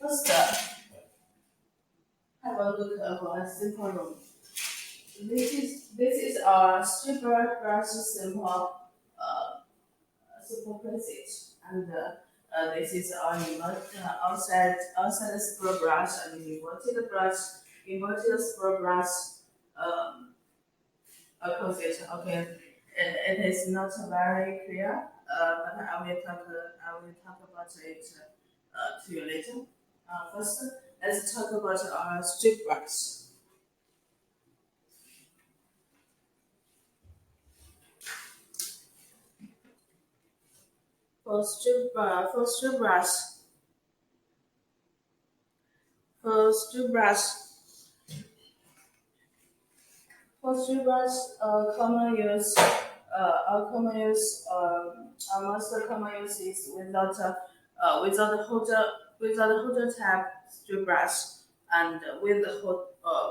First, have a look at a simple room. This is a super brush simple simple passage, and this is our outside scroll brush and inverted scroll brush um, composition. Okay, it is not very clear, but I will talk about it to you later. First, let's talk about our strip brush. For strip brush, for strip brush, for strip brush, common use, most common use is without a holder tab strip brush, and with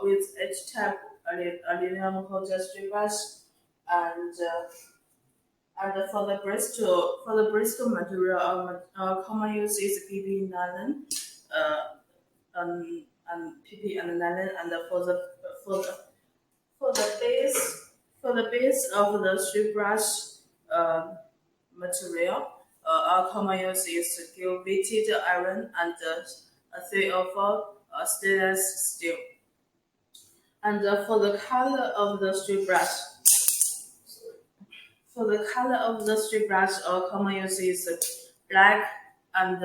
each tab aluminum holder strip brush, and for the Bristol material, common use is PP nylon, and PP and nylon, and for the for the base for the base of the strip brush uh, material, our common use is gilded iron and a 304 stainless steel. And for the color of the strip brush, our common use is black and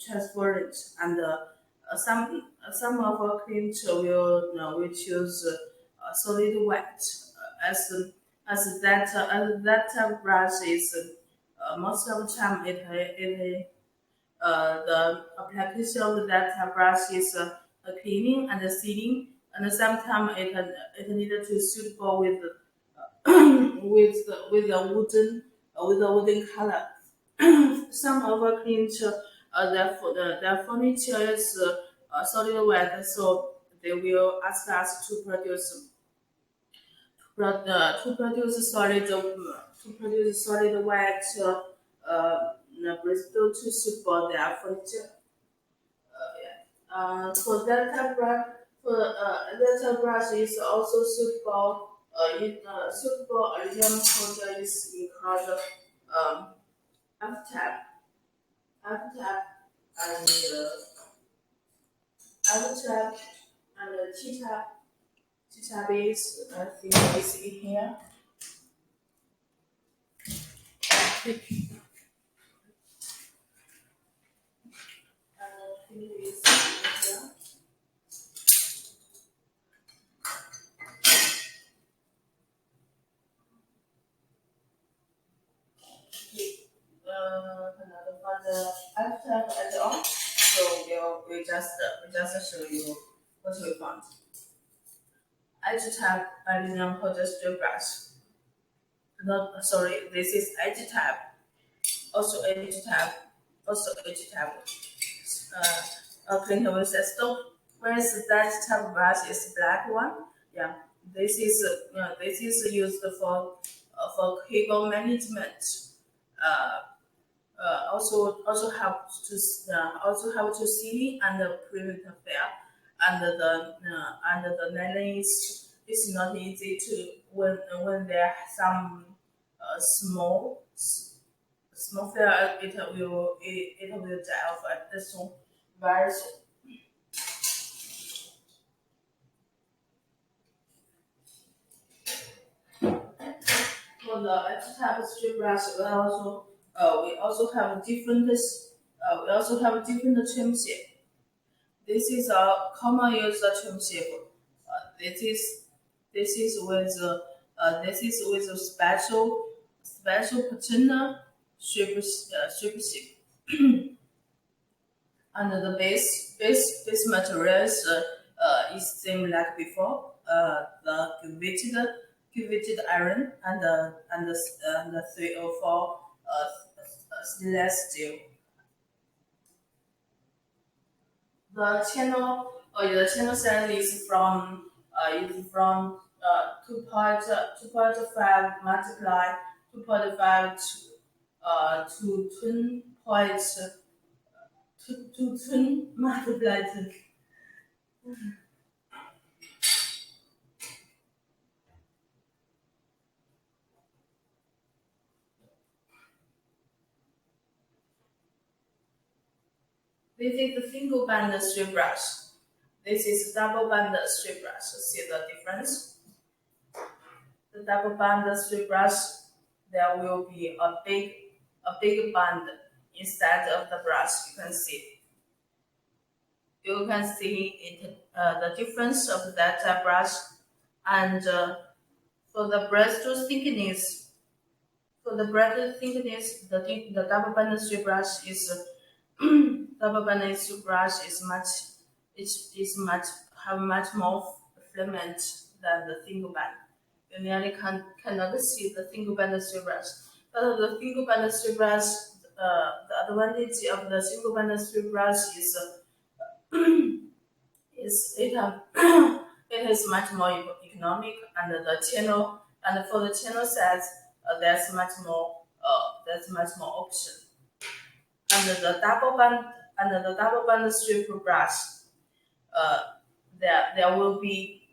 transparent, and some of our clients will choose solid white as that brush is most of the time the application of that brush is cleaning and sealing, and sometimes it needed to suitable with with a wooden color. Some of our clients their furniture is solid white, so they will ask us to produce solid white Bristol to support their furniture. For delta brush, delta brush is also suitable aluminum coater is called um, F tab, F tab, and F tab and T tab. T tab is I think is in here. I think it is in here. Another for the F tab and on. So we just show you what we found. Edge tab aluminum holder strip brush. Not sorry, this is edge tab. Also edge tab. Also edge tab. Clinton will say stop. Whereas that tab brush is black one. Yeah, this is used for cable management. Uh, also help to see and prevent fail. And the nylon is not easy to when there are some small fail, it will die off at the soon very soon. For the type of strip brush, we also have different trim shape. This is a common user trim shape. This is this is with a special patina shape shape. And the base materials is same like before. The cubited iron and the 304 stainless steel. The channel size is from 2.5 multiply 2.5 to 10 to turn multiply to. This is the single band strip brush. This is double band strip brush. See the difference? The double band strip brush, there will be a big band instead of the brush. You can see it the difference of that brush, and for the breast thickness. For the breast thickness, the double band strip brush is double band strip brush is much have much more filament than the single band. You nearly cannot see the single band strip brush. But the single band strip brush, the advantage of the single band strip brush is it it is much more economic, and the channel, and for the channel size, there's much more option. And the double band strip brush, uh, there will be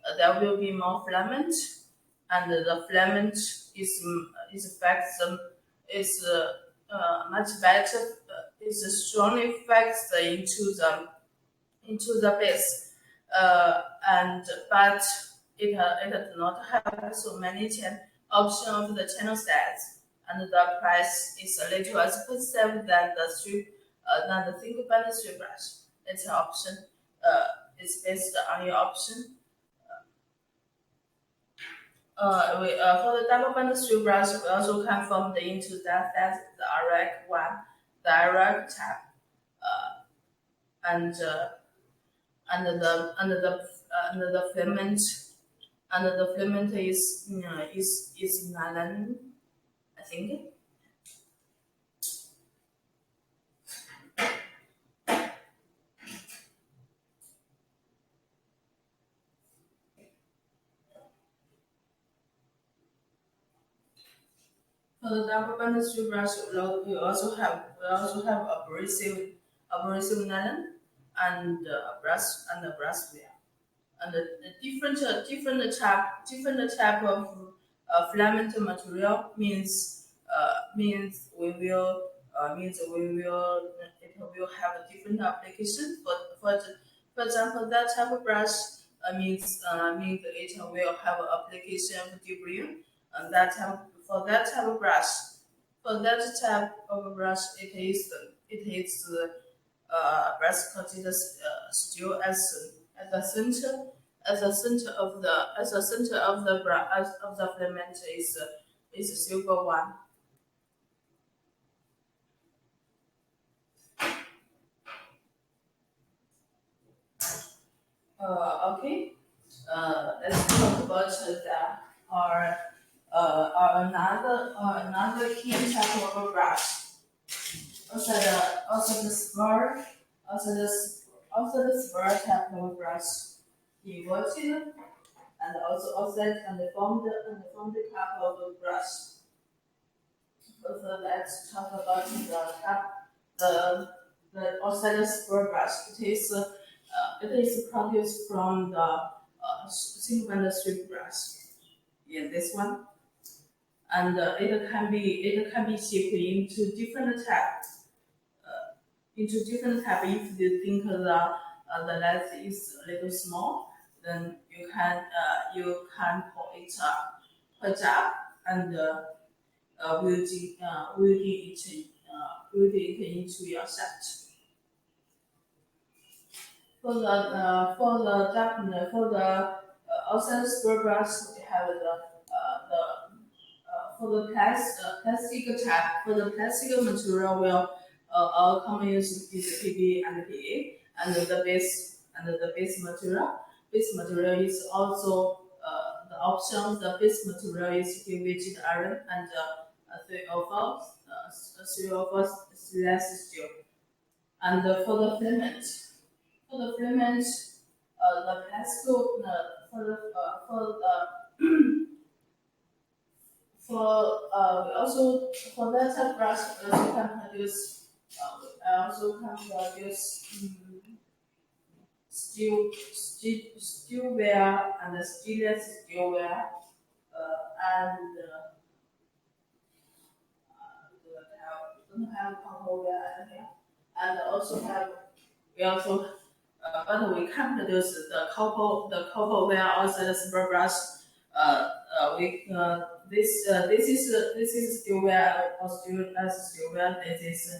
more filament, and the filament is affects is much better, is strongly affects into the base, and but it does not have so many option of the channel size, and the price is a little expensive than the single band strip brush. It's an option. It's based on your option. For the double band strip brush, we also confirmed into that the Iraq one, the Iraq tab, and the filament, is nylon, I think. For the double band strip brush, we also have abrasive nylon, and a brass wire, and a different type of filament material means it will have a different application. For example, that type of brush means it will have an application of debris, and that type of brush. For that type of brush, it is brush coated steel at the center, of the filament is a silver one. Okay. Let's talk about another key type of brush. Also the spur, also the spur type of brush, inverted, and also offset and formed type of brush. So let's talk about the the offset spur brush. It is produced from the single band strip brush. In this one, and it can be shaped into different type. If you think the length is a little small, then you can put up and welding it into your set. For the outside spur brush, we have for the plastic material, our common use is PP and PA, and the base material. Base material is also the option. The base material is PVC iron, and 304 stainless steel. And for the filament, the plastic for the for for we also for that type brush, we also can produce I also can produce stewware and steeless stewware, and don't have Cambodia here, and also have we also but we can produce the couple ware also the super brush. We this is still where still as still where this is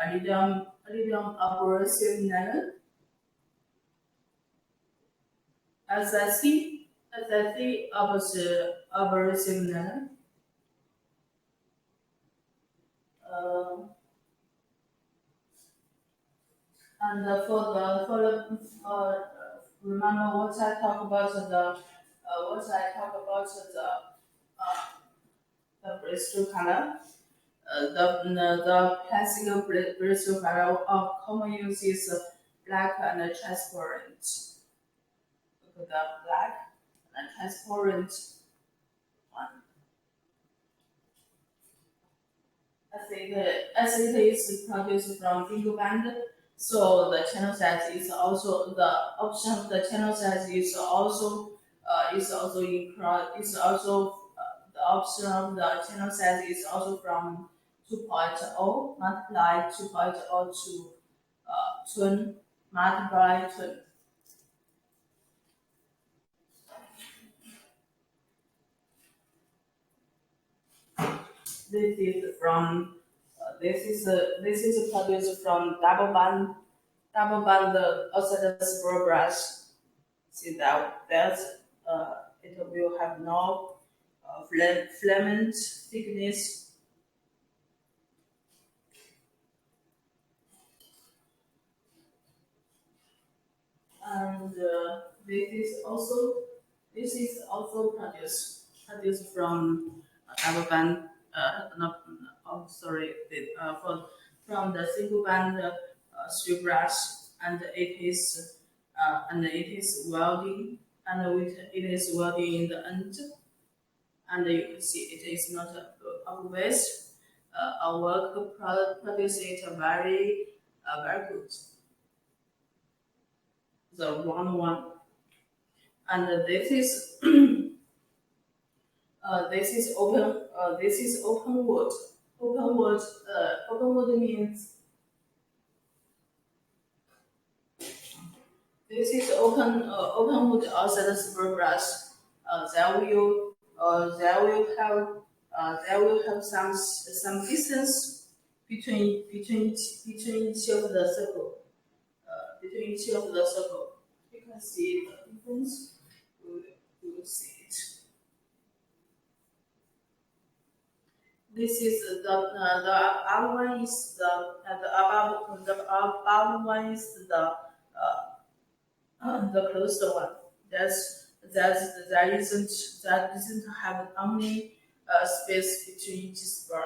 aluminium abrasive nylon SiC abrasive nylon. Uh, And remember what I talk about the Bristol color. The classical Bristol color of common use is black and transparent. The black and transparent one. As it is produced from single band, so the channel size is also the option of the channel size is also the option of the channel size is also from 2.0 multiply 2.0 to twin multiply twin. This is from this is produced from double band oscillus brush. See that it will have no filament thickness, and this is also produced from double band. Not, oh, sorry, from the single band steel brush, and it is welding, and it is welding in the end, and you can see it is not always our work produce it very good. The round one, and this is open. This is open wood. Open wood means this is open wood outside the super brush. There will have some distance between each of the circle. Between each of the circle, you can see the difference. You will see it. This is the above one is the above one is the closed one. That isn't have only space between each spur.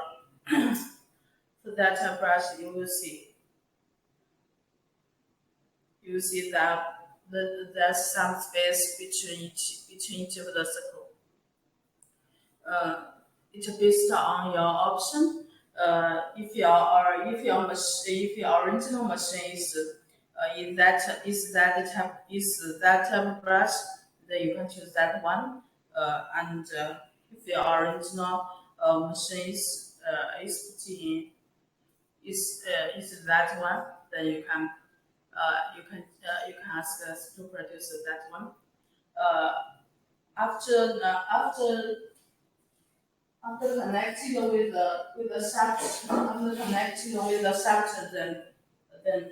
For that brush, you will see that there's some space between each of the circle. Uh, it's based on your option. If your original machine is that type of brush, then you can choose that one. And if your original machine is that one, then you can ask us to produce that one. Uh, after connecting with the shaft, then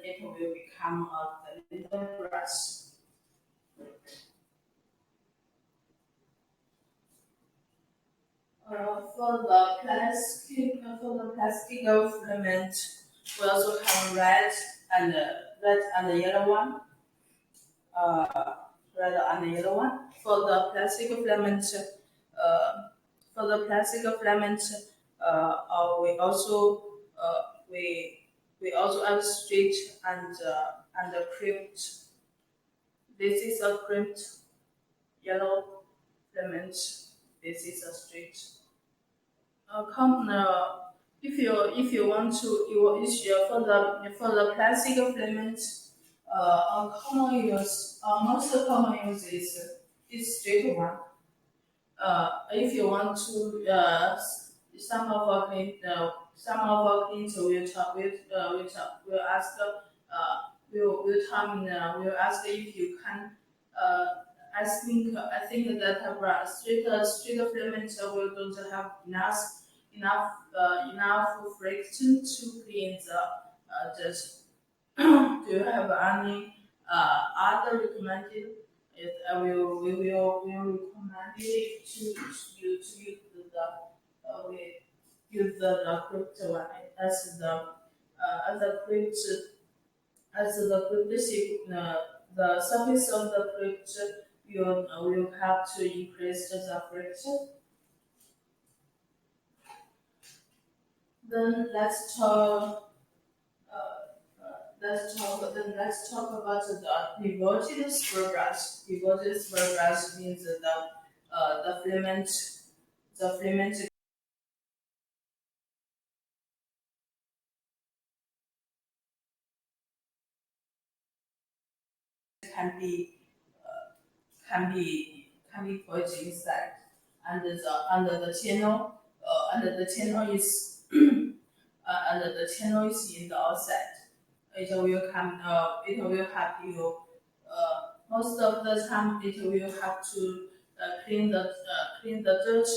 it will become a little brush. For the plastic filament, we also have red and yellow one. Uh, Red and yellow one. Uh, for the plastic filament, we also have straight and a crimped. This is a crimped yellow filament. This is a straight. If you want to you is for the plastic filament, a common use most common use is straight one. If you want to some of our clients will talk will ask will come will ask if you can uh, I think that street filament will don't have enough friction to clean the do you have any other recommended? We will recommend it to you to use we use the crypto one as the crypto as the crypto the surface of the crypto you will have to increase the friction. Then let's talk about the pivoted spur brush. Pivoted spur brush means the filament can be can be put inside, and the channel and the channel is in the outside. It will help you. Most of the time, it will have to clean the dirt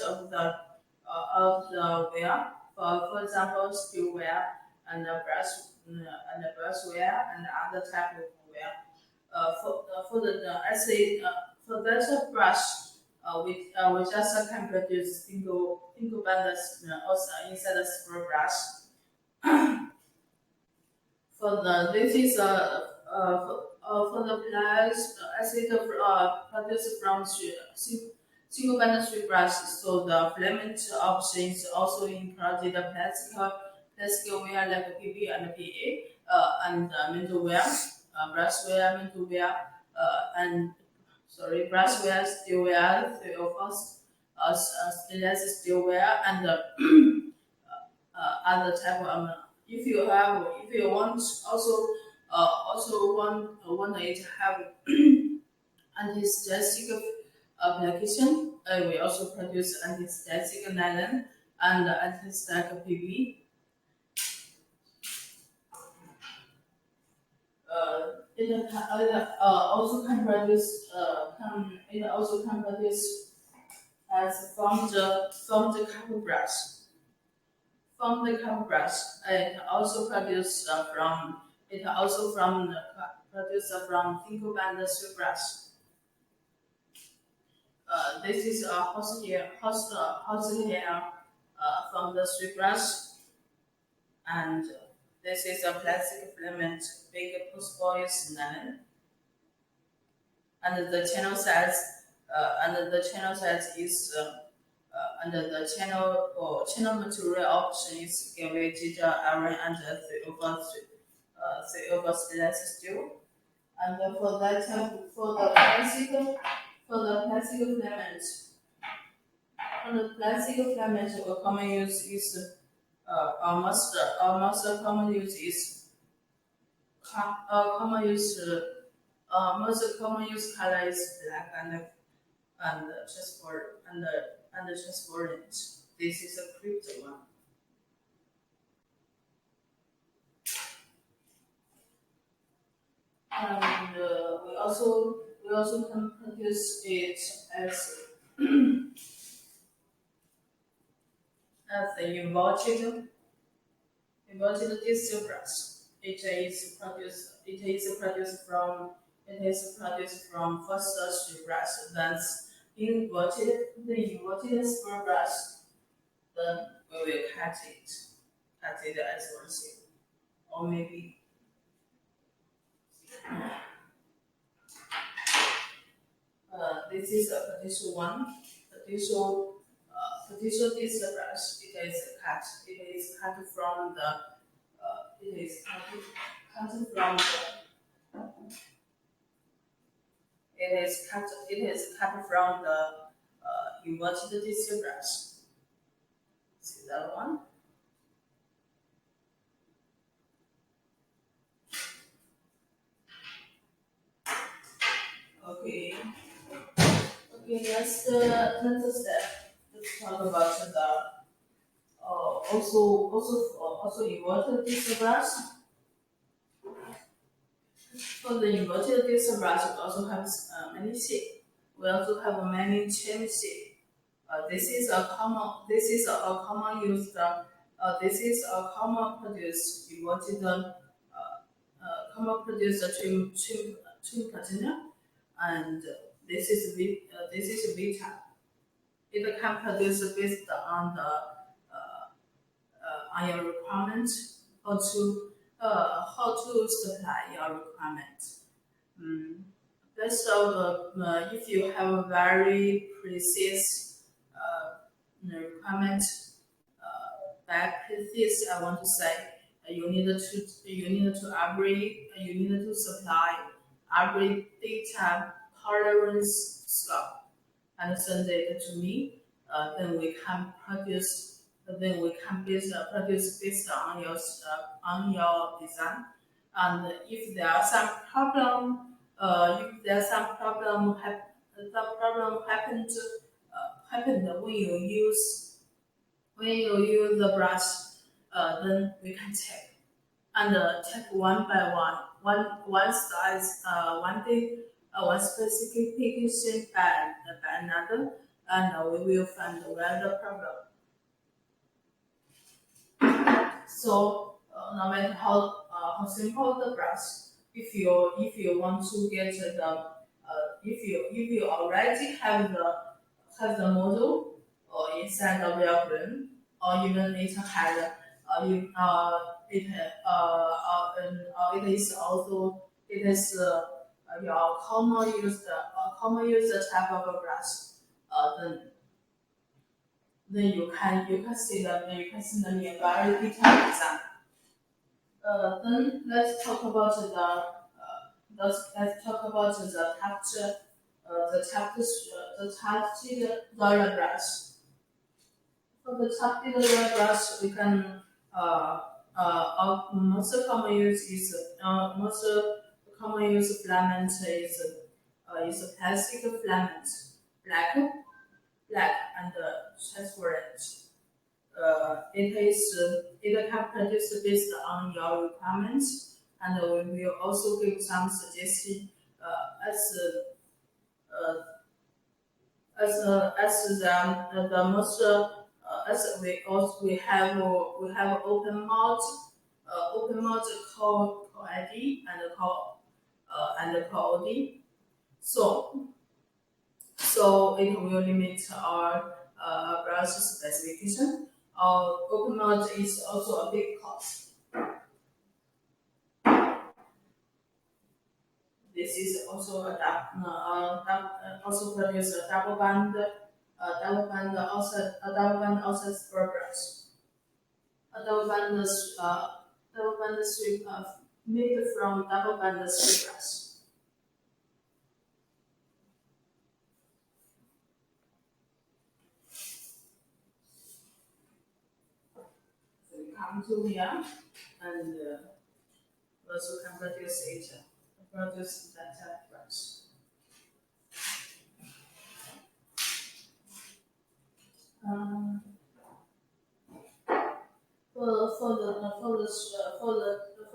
of the ware. For example, steel ware and the brass ware and other type of ware. For the I say for that brush, we just can produce single band also inside the spray brush. For the this is for the plants, I say the produced from single band strip brush. So the filament option is also included the plastic wear like PP and PA and mental wear, brush wear, mental wear, and sorry, brush wear, steel wear, three of us, stainless steel wear, and other type of if you want also want it have anti-static application. We also produce anti-static nylon and anti-static PV. Also can produce it also can produce as from the cover brush. From the cover brush, it also from the produced from single band strip brush. This is a host hair from the strip brush, and this is a plastic filament big post boys nylon, and the channel size is under the channel or channel material option is gavated iron and three over stainless steel. And for that for the plastic filament, a common use is almost a common use is common use most common use color is black and and the transparent. This is a crypto one. And we also can produce it as the inverted distill brush. It is produced from first strip brush, then inverted spur brush, then we will cut it as one shape, or maybe this is a potential one, potential distill brush. It is cut from the it is cut from the it is cut from the inverted distill brush. See that one? Okay. Okay, that's the next step. Let's talk about the also inverted disc brush. For the inverted disc brush, it also has many shapes. We also have many chain shape. This is a common used. This is a common produced inverted common produced trim container, and this is Vita. It can produce based on the on your requirement, how to supply your requirement. Mm. Best of if you have a very precise requirement, back precise, I want to say you need to upgrade, you need to supply upgrade data tolerance score and send it to me. Then we can produce. Then we can produce based on your design. And if there are some problem, if there are some problem happened when you use the brush, then we can check and check one by one size, one specification by another, and we will find where the problem. So no matter how simple the brush, if you want to get the if you already have the model or inside of your brain, or even it had you it is also it is your common used type of a brush. Then you can see the very detailed design. Then let's talk about the texture, the texture roller brush. For the texture roller brush, we can most common use is most common use filament is a plastic filament, black and transparent. It can produce based on your requirements, and we will also give some suggestion uh, as the most as we have open mode call ID and call OD. So it will limit our browser specification. Open mode is also a big cost. This is also also produce a double band outside progress. Double band strip made from double band strip brush. So we come to here and also can produce that brush. Um, for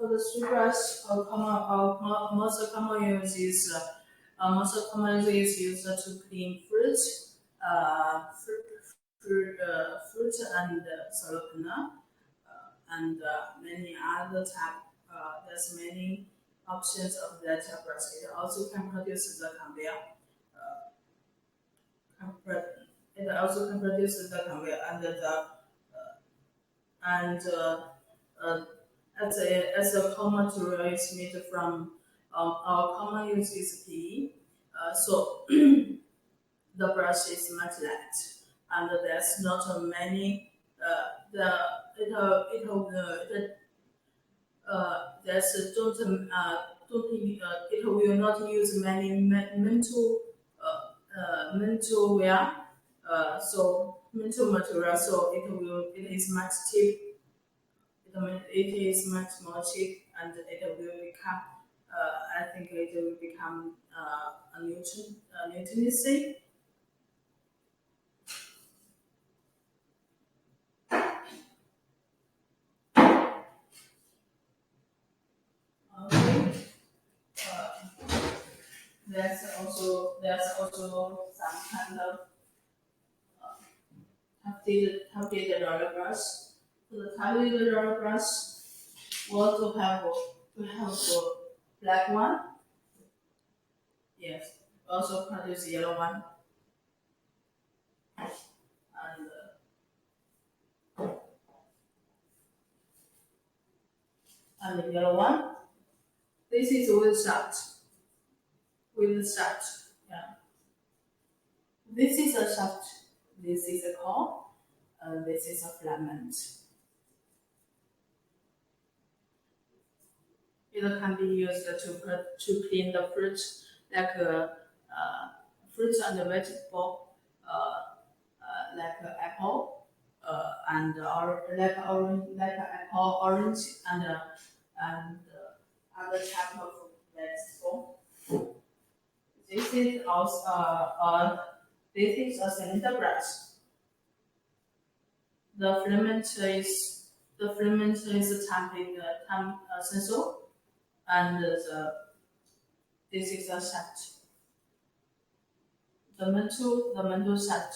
the strip brush, most common use is used to clean fruit, fruit and salapana, and many other type. There's many options of that brush. It also can produce the conveyor. It also can produce the conveyor and uh, as a common material is made from our common use is PE. So the brush is much light, and there's not many. The it the there's it will not use many mental wear. So metal material, so it is much cheap. It is much more cheap, and it will become. I think it will become a nutrition. Okay. There's also some kind of updated roller brush. For the updated roller brush, we also have a black one. Yes. Also produce yellow one and the yellow one. This is with shot. With shot. Yeah. This is a shot. This is a core. This is a filament. It can be used to clean the fruit, like fruit and vegetable, like apple, and or like apple, orange, and other type of vegetable. This is also this is a cylinder brush. The filament is time sensor, and this is a shaft. The mental shaft.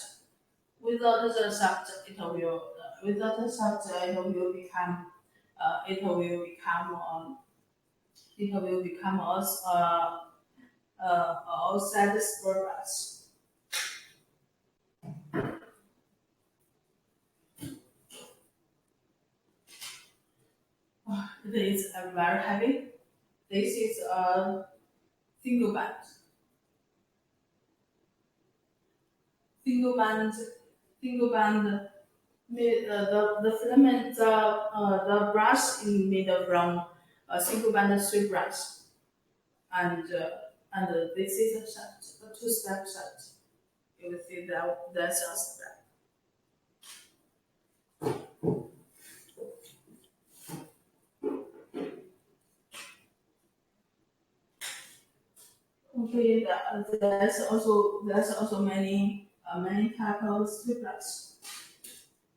Without the shaft, it will become it will become us outside sports. It is very heavy. This is a single band. Single band. Single band. The filament, the brush is made from a single band strip brush, and this is a shot, a two-step shot. You will see that that's a step. Okay, there's also many type of strip brush.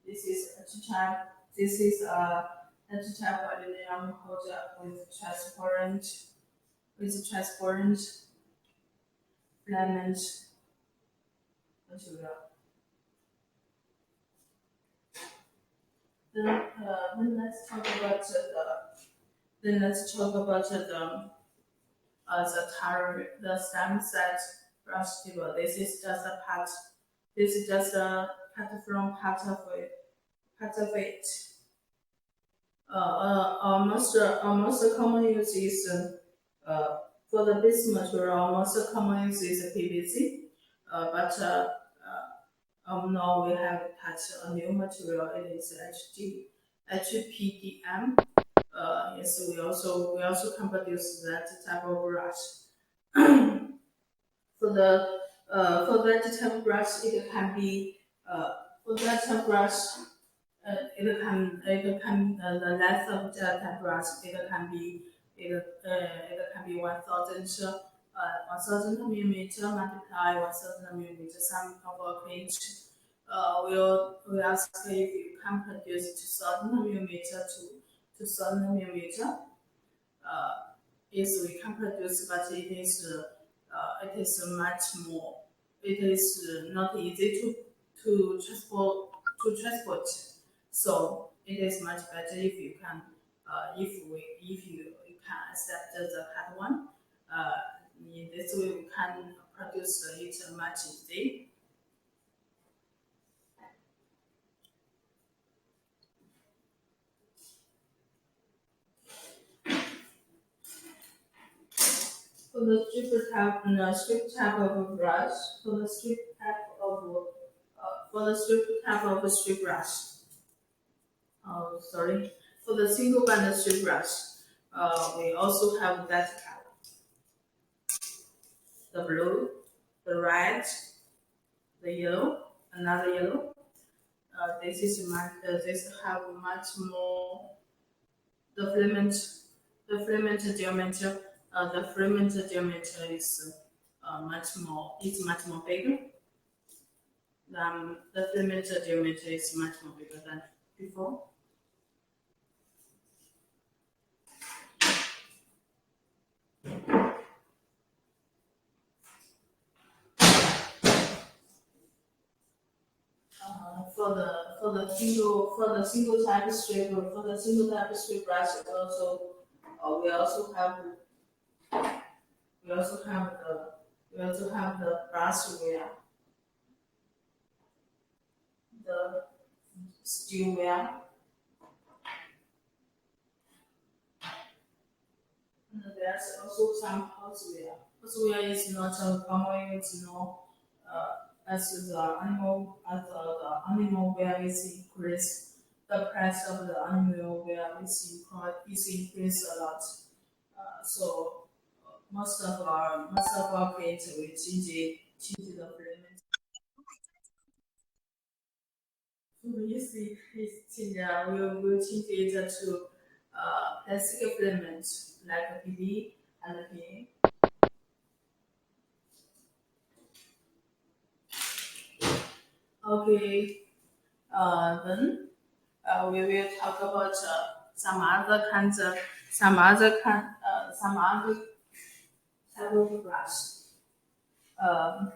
This is a two-type. This is a two-type aluminum holder with transparent filament material. Then let's talk about the stem set brush table. This is just a part. This is just a part of it. Almost common use is for the base material. Almost common use is PVC, but now we have touched a new material. It is HPDM. Yes, we also can produce that type of brush. For that type of brush, it can be for that type of brush. The length of the brush it can be 1,000 millimeter multiply 1,000 millimeter some of our page. We ask if you can produce 2,000 millimeter to 2,000 millimeter. Uh, yes, we can produce, but it is much more. It is not easy to transport. So it is much better if you can if you can accept the cut one. Uh, in this way we can produce it much easy. For the strip type of brush, for the strip type of strip brush. Oh, sorry. For the single band strip brush, we also have that type: the blue, the red, the yellow, another yellow, this have much more the filament the filament diameter is much more bigger than the filament diameter is much more bigger than before. For the single type strip for the single type strip brush we also have we also have the we also have the brush where the steel where and there's also some houseware. Houseware is not a common use, as the animal wear is increased, the price of the animal wear is increased a lot. So most of our clients will change the filament. We see change will change it to plastic filament like PV and PA. Okay, then we will talk about some other type of brush. Um,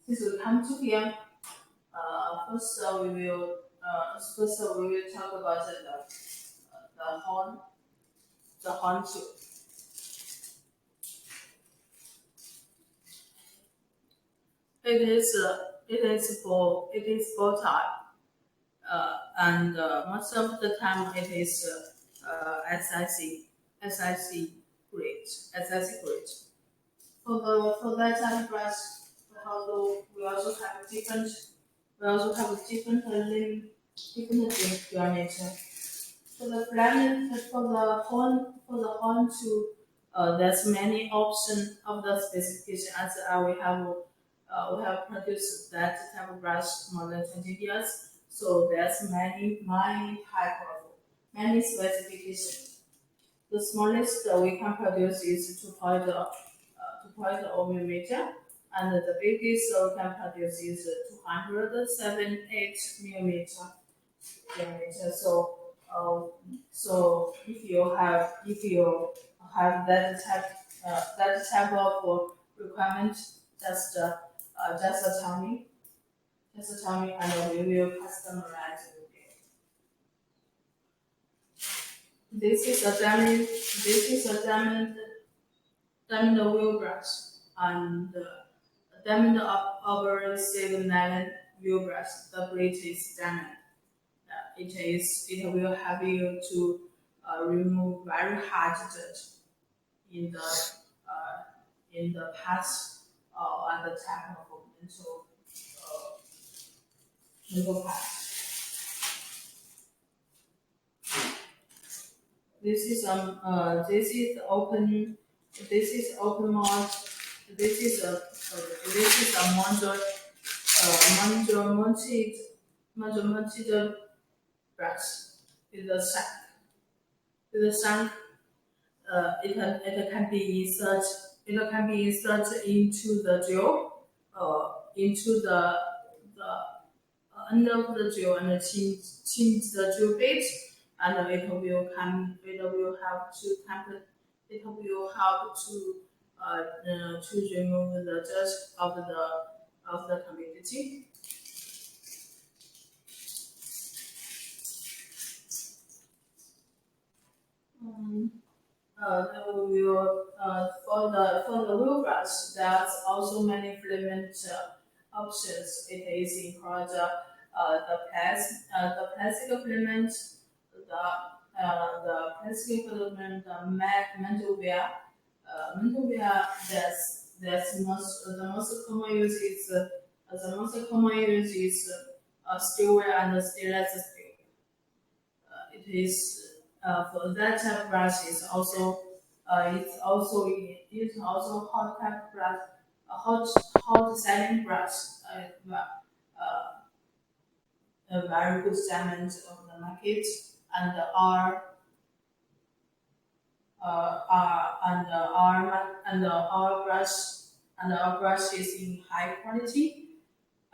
since we come to here, first we will talk about the horn, the horn tube. It is bow tie, and most of the time it is SIC grade, SIC grade. For that type of brush, although we also have different limb diameter. For the horn to there's many option of the specification as we have produced that type of brush more than 20 years. So there's many specifications. The smallest we can produce is 2.0 millimeter, and the biggest we can produce is 278 millimeter diameter. So if you have that type of requirement, just tell me, and we will customize it. This is a diamond wheel brush and diamond operated nylon wheel brush. The blade is diamond. It will help you to remove very hard dirt in the past and the type of uh, mental past. This is open mode. This is a mounted brush with a shank. It can be inserted into the drill, into the end of the drill and change the drill bit, and it will help to to remove the dirt of the community. Um, for the wheel brush, there's also many filament options. It is include the plastic filament, the plastic filament, the metal wear. Metal wear the most common use is steel wear and stainless steel. It is for that type of brush is also it's also hot type brush, a hot setting brush. a very good segment of the market, and our brush is in high quality,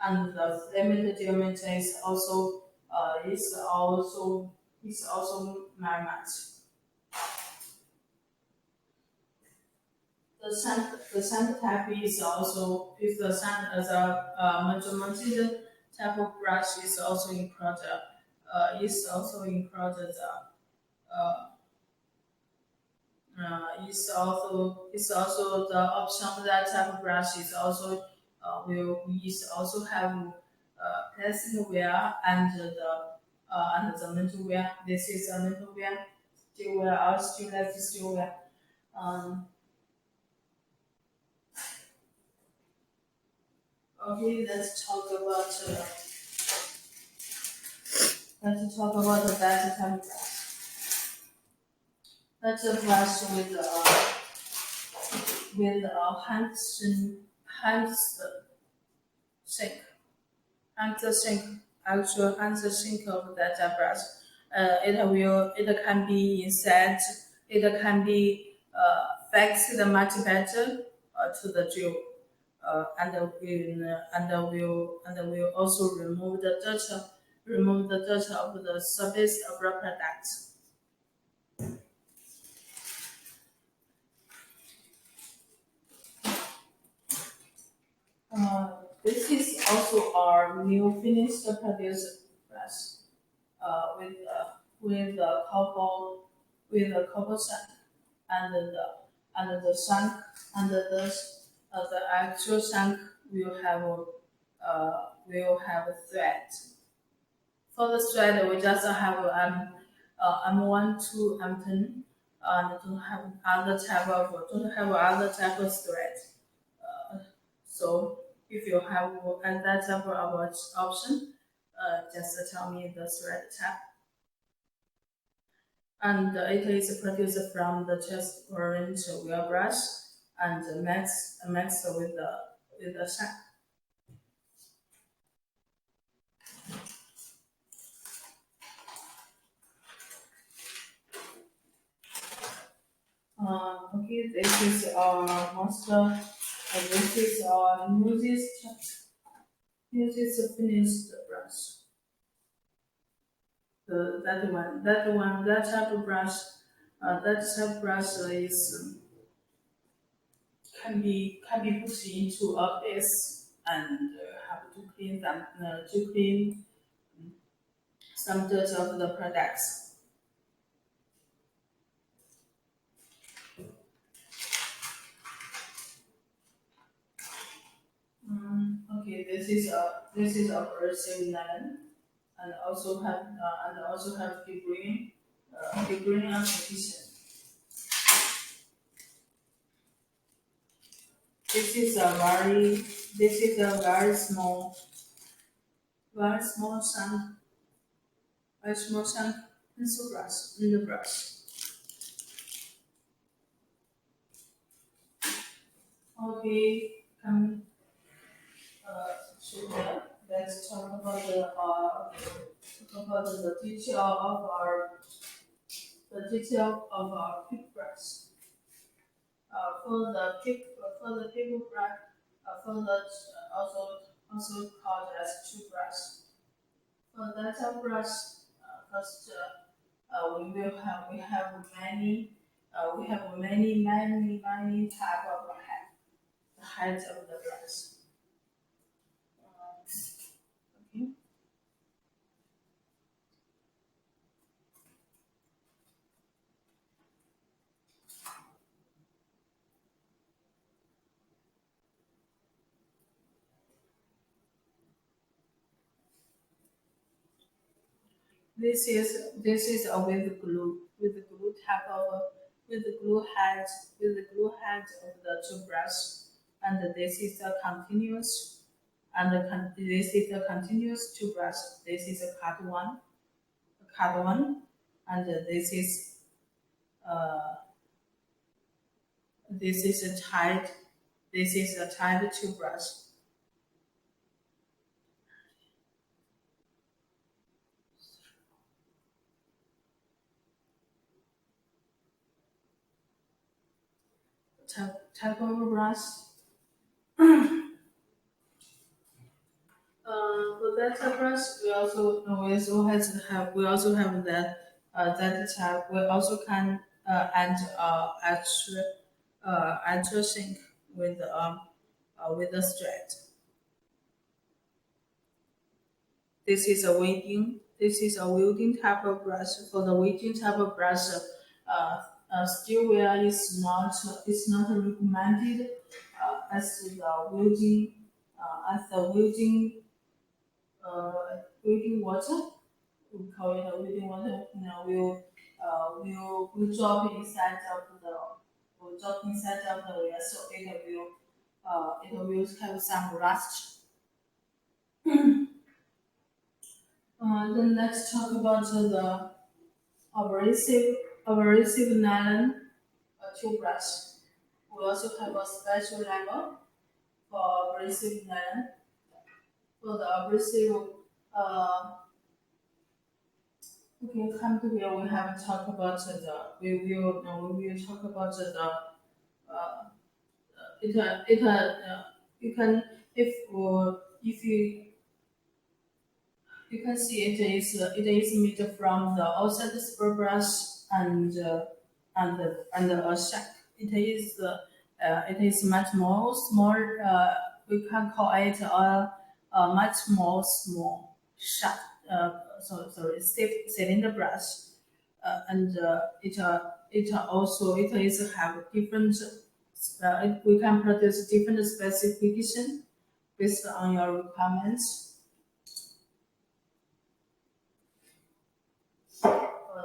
and the limited diameter is also very much. The sand type is the sand as a mounted type of brush is also included. Is also included. Uh, is also the option of that type of brush is also will is also have plastic wear and the metal wear. This is a metal wear, steel wear or stainless steel wear. Um, okay, let's talk about the better type of brush. That's a brush with a hand sink sink actual hand sink of that brush. It can be inset. It can be fixed much better to the drill. And will also remove the dirt of the surface of the product. This is also our new finished produced brush with the copper shank and the shank and the actual shank will have a thread. For the thread, we just have M1 to M10 and don't have other type of thread. So if you have and that type of option, just tell me the thread type. And it is produced from the chest orange wheel brush and mixed with the shank. Okay, this is our master. This is our newest finished brush. That type of brush, is can be put into a base and have to clean some dirt of the products. Okay, this is a Burten lemon, and also have deep green application. This is a very this is a very small sand pencil brush in the brush. Okay, come so here, let's talk about the detail of our pick brush. For the paper brush, for the also called as toothbrush. For that brush, first we have many type of heads of the brush. Okay. This is a with the glue type of with the glue head of the toothbrush, and this is a continuous this is a continuous toothbrush. This is a cut one, and uh, this is a tied toothbrush. type of brush. For that brush, we also have that type. We also can add extra sync with the straight. This is a weeding. This is a weeding type of brush. For the weeding type of brush, steel wear is not recommended as the welding as the welding water. We call it a welding water. Will drop inside of the will drop inside of the wear, so it will have some rust. Then let's talk about the abrasive abrasive nylon toothbrush. We also have a special level for abrasive nylon. For the abrasive, uh, okay, come to here. We have talked about we will talk about uh, you can if you can see it is made from the outside spur brush and a shank. It is much more small. We can call it a much more small sharp. Sorry, cylinder brush, and it is have different. We can produce different specification based on your requirements.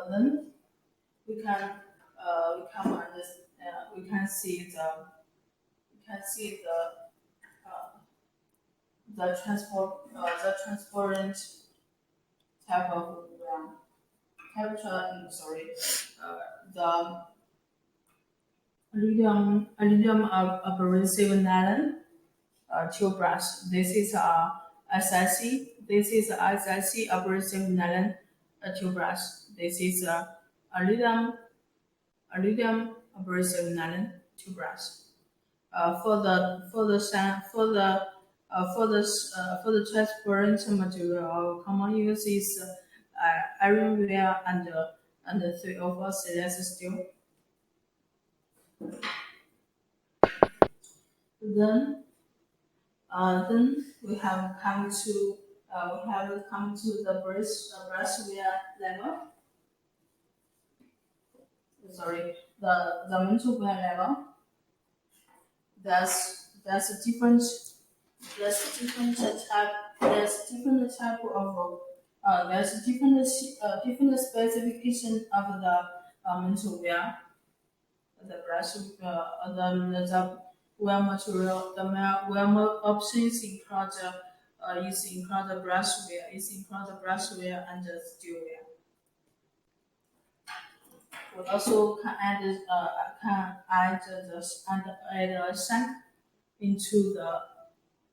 Then we can see the transparent type of sorry, the abrasive nylon toothbrush. This is SIC. This is SIC abrasive nylon toothbrush. This is iridium abrasive nylon toothbrush. For the transparent material, our common use is ironware and the 304 stainless steel. Then then we have come to the brushware level. Sorry, the mental wear level. There's a different type of different specification of the mental wear. The brush the wear material options include include brushware and steel wear. We also can add a shank into the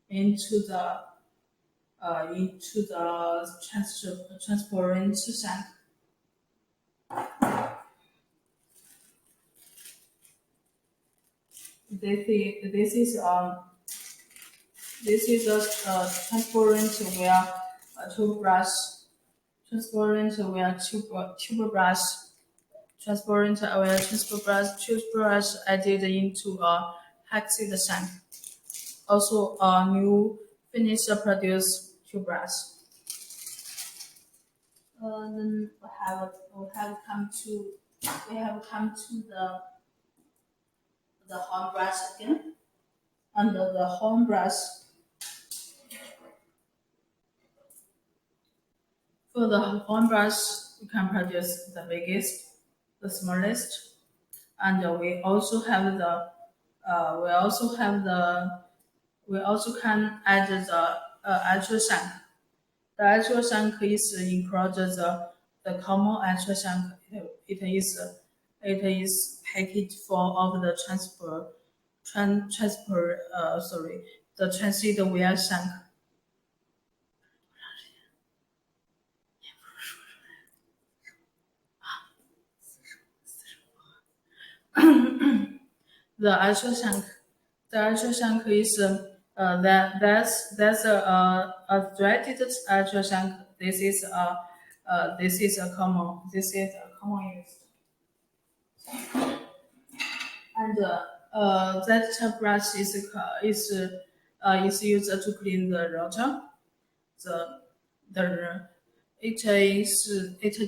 into the transparent shank. This is this is a transparent where toothbrush transparent where toothbrush transparent where toothbrush added into a hexed shank. Also a new finished produced toothbrush. Then we have come to the horn brush again. Under the horn brush, for the horn brush, we can produce the biggest, the smallest, and we also can add the actual shank. The actual shank is include the common actual shank. It is packaged for of the the transit wear shank. the ultrasonic. The ultrasonic is that's a threaded ultrasonic. This is a common use. And that brush is used to clean the router. The the it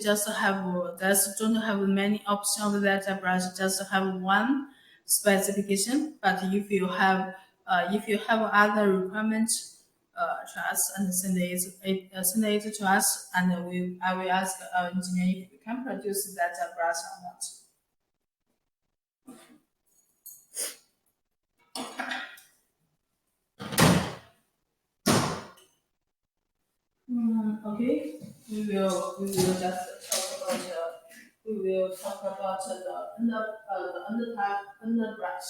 just have that's don't have many options that a brush just have one specification. But if you have other requirements, to us and send it to us, and I will ask our engineer if we can produce that brush or not. Okay, we will just talk about the underbrush.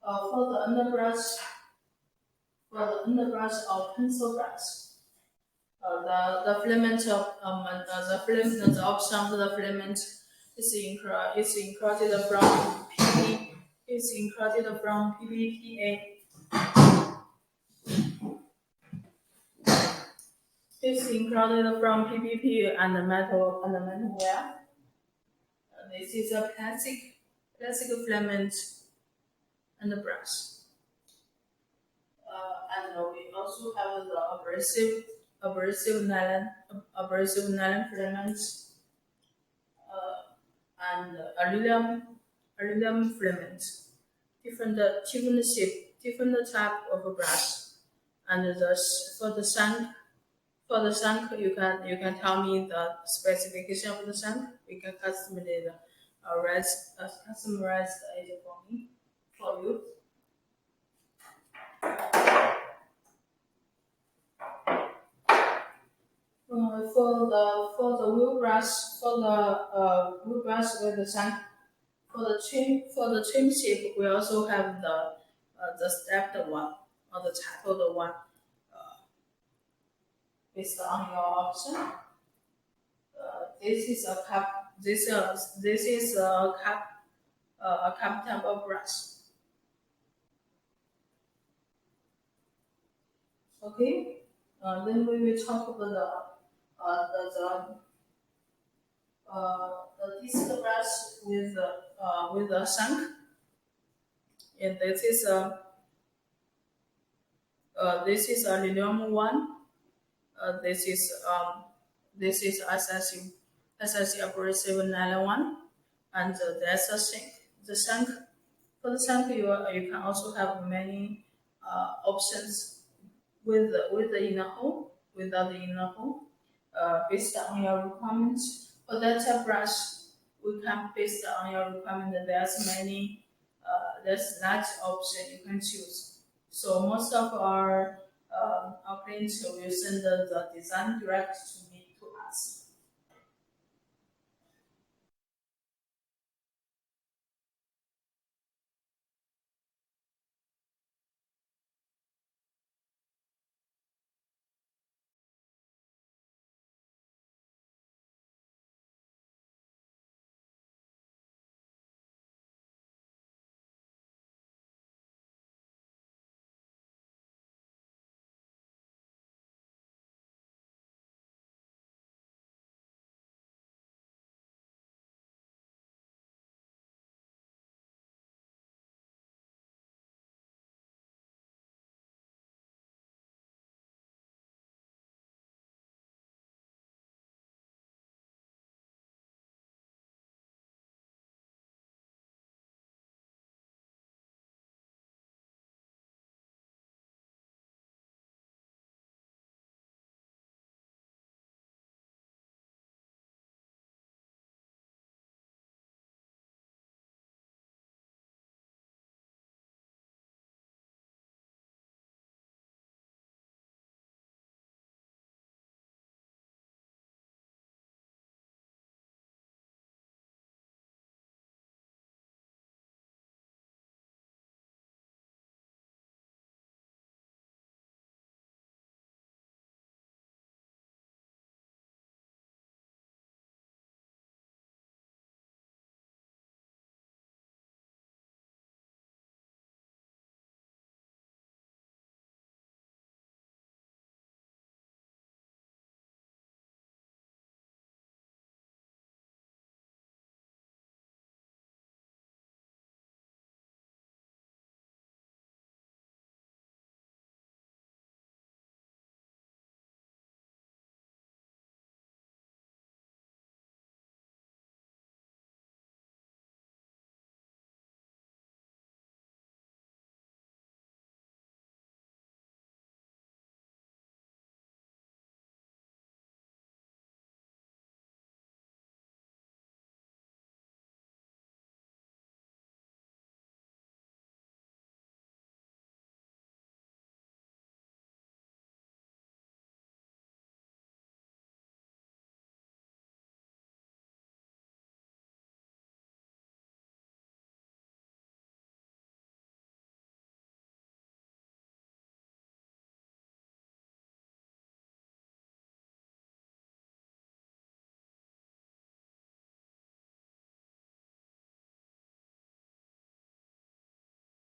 For the underbrush or pencil brush, the filament of the option of the filament is included from PBPA. Is included from PPP and metal wear. This is a plastic filament and the brush. And we also have the abrasive nylon filaments, and aluminum filaments. Different shape, different type of brush. And for the shank, you can tell me the specification of the shank. We can customize it for you. For the wheel brush with the shank. For the trim shape, we also have the stepped one or the tapered one, based on your option. This is a cap. This is a cap type of brush. Okay. Then we will talk about the disc brush with a shank. And this is aluminum one. This is SSC abrasive nylon one, and that's a shank. The shank For the shank, you can also have many options with the inner hole, without the inner hole, based on your requirements. For that brush, we can based on your requirement. There's large option you can choose. So most of our clients will send the design direct to